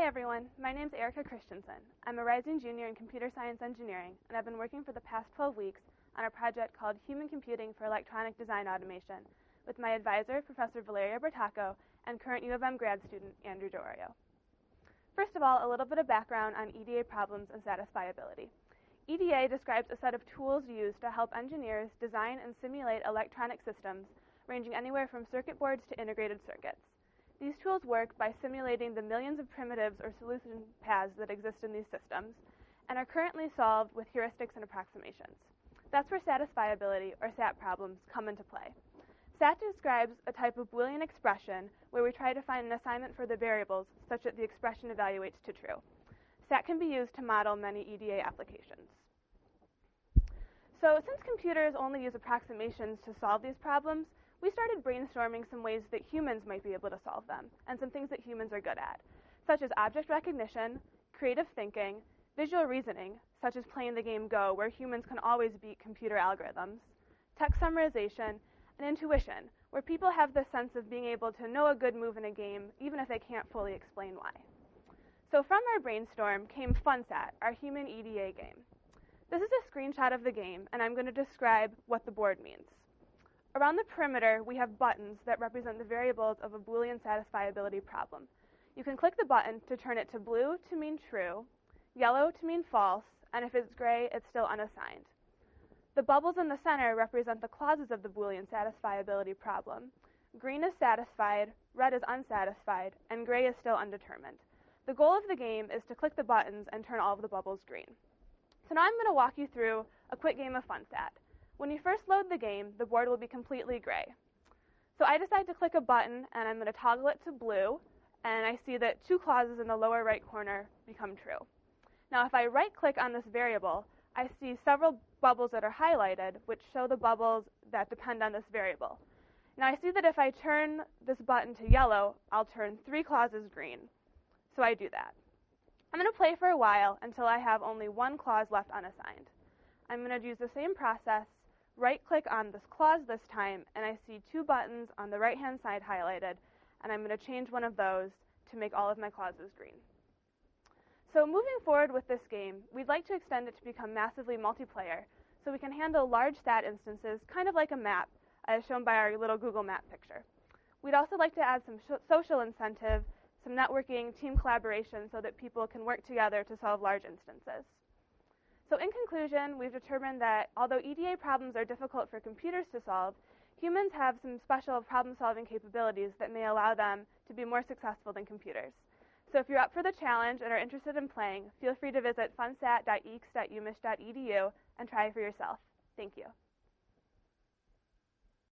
Hi everyone, my name is Christensen. I'm a rising junior in computer science engineering, and I've been working for the past 12 weeks on a project called Human Computing for Electronic Design Automation with my advisor, Professor Valeria Bertacco, and current U of M grad student, Andrew D'Orio. First of all, a little bit of background on EDA problems and satisfiability. EDA describes a set of tools used to help engineers design and simulate electronic systems ranging anywhere from circuit boards to integrated circuits. These tools work by simulating the millions of primitives or solution paths that exist in these systems and are currently solved with heuristics and approximations. That's where satisfiability, or SAT problems, come into play. SAT describes a type of Boolean expression where we try to find an assignment for the variables such that the expression evaluates to true. SAT can be used to model many EDA applications. So since computers only use approximations to solve these problems, we started brainstorming some ways that humans might be able to solve them, and some things that humans are good at, such as object recognition, creative thinking, visual reasoning, such as playing the game Go, where humans can always beat computer algorithms, text summarization, and intuition, where people have the sense of being able to know a good move in a game, even if they can't fully explain why. So from our brainstorm came FunSAT, our human EDA game. This is a screenshot of the game, and I'm going to describe what the board means. Around the perimeter, we have buttons that represent the variables of a Boolean satisfiability problem. You can click the button to turn it to blue to mean true, yellow to mean false, and if it's gray, it's still unassigned. The bubbles in the center represent the clauses of the Boolean satisfiability problem. Green is satisfied, red is unsatisfied, and gray is still undetermined. The goal of the game is to click the buttons and turn all of the bubbles green. So now I'm going to walk you through a quick game of FunSAT. When you first load the game, the board will be completely gray. So I decide to click a button, and I'm going to toggle it to blue, and I see that two clauses in the lower right corner become true. Now if I right-click on this variable, I see several bubbles that are highlighted, which show the bubbles that depend on this variable. Now I see that if I turn this button to yellow, I'll turn three clauses green. So I do that. I'm going to play for a while until I have only one clause left unassigned. I'm going to use the same process, right-click on this clause this time, and I see two buttons on the right-hand side highlighted, and I'm going to change one of those to make all of my clauses green. So moving forward with this game, we'd like to extend it to become massively multiplayer, so we can handle large SAT instances, kind of like a map, as shown by our little Google Map picture. We'd also like to add some social incentive, some networking, team collaboration, so that people can work together to solve large instances. So in conclusion, we've determined that although EDA problems are difficult for computers to solve, humans have some special problem-solving capabilities that may allow them to be more successful than computers. So if you're up for the challenge and are interested in playing, feel free to visit funsat.eeks.umich.edu and try it for yourself. Thank you.